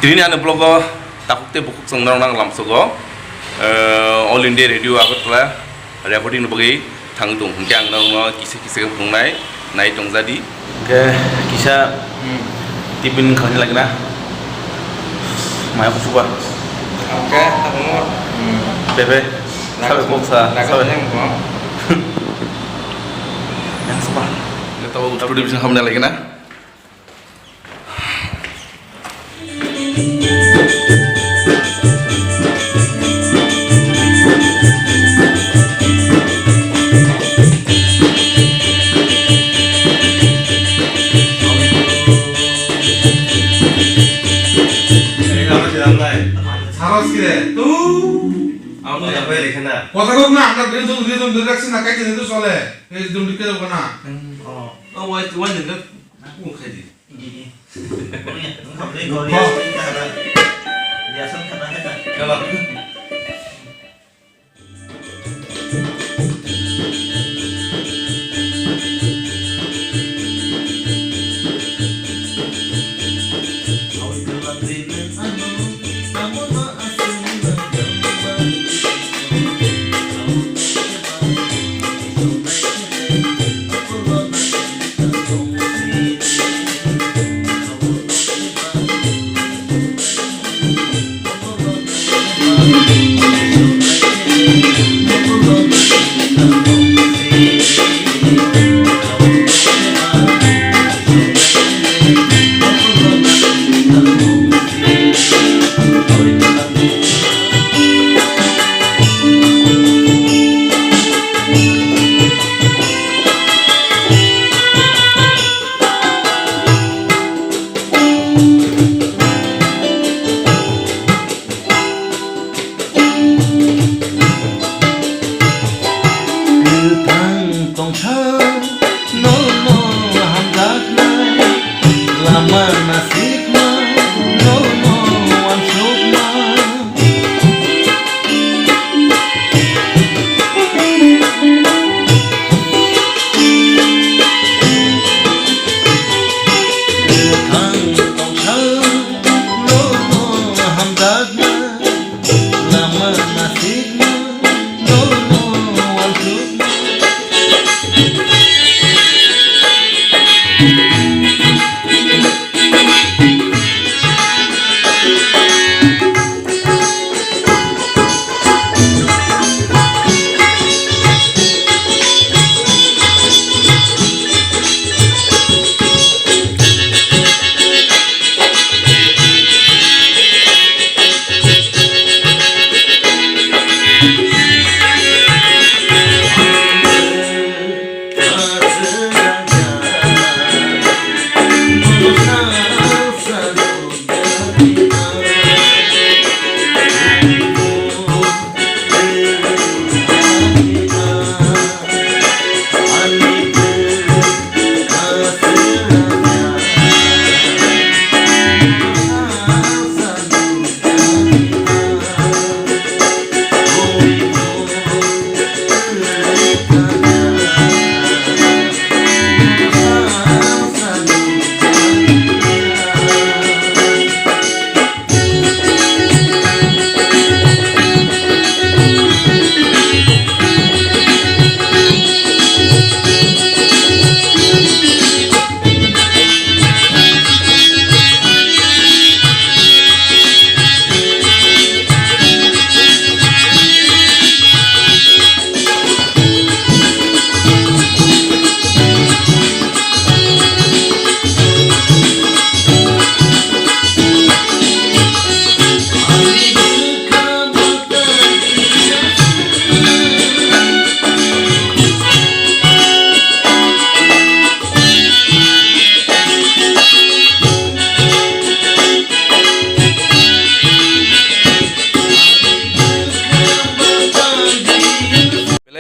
Ini ane blogo takutnya buku sengrang nang lamsogo All India Radio Agartala reporting bagi tangtung hingga nang kisi pungnai naik tong jadi ke kisah tipin kali lagi na mai aku coba oke tanggung bebe sampai boksa sampai yang semua kita tahu studio bisa hamil lagi na Saros kire tu apa yang boleh kena kota kau na kita dia direksi nak kayak gitu soalnya itu dikit apa na oh wah itu wajib kan aku kaji kalau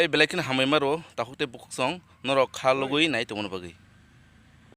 belai belai kena hamai maro takutnya buku song norok halogoi naik tuh mana bagi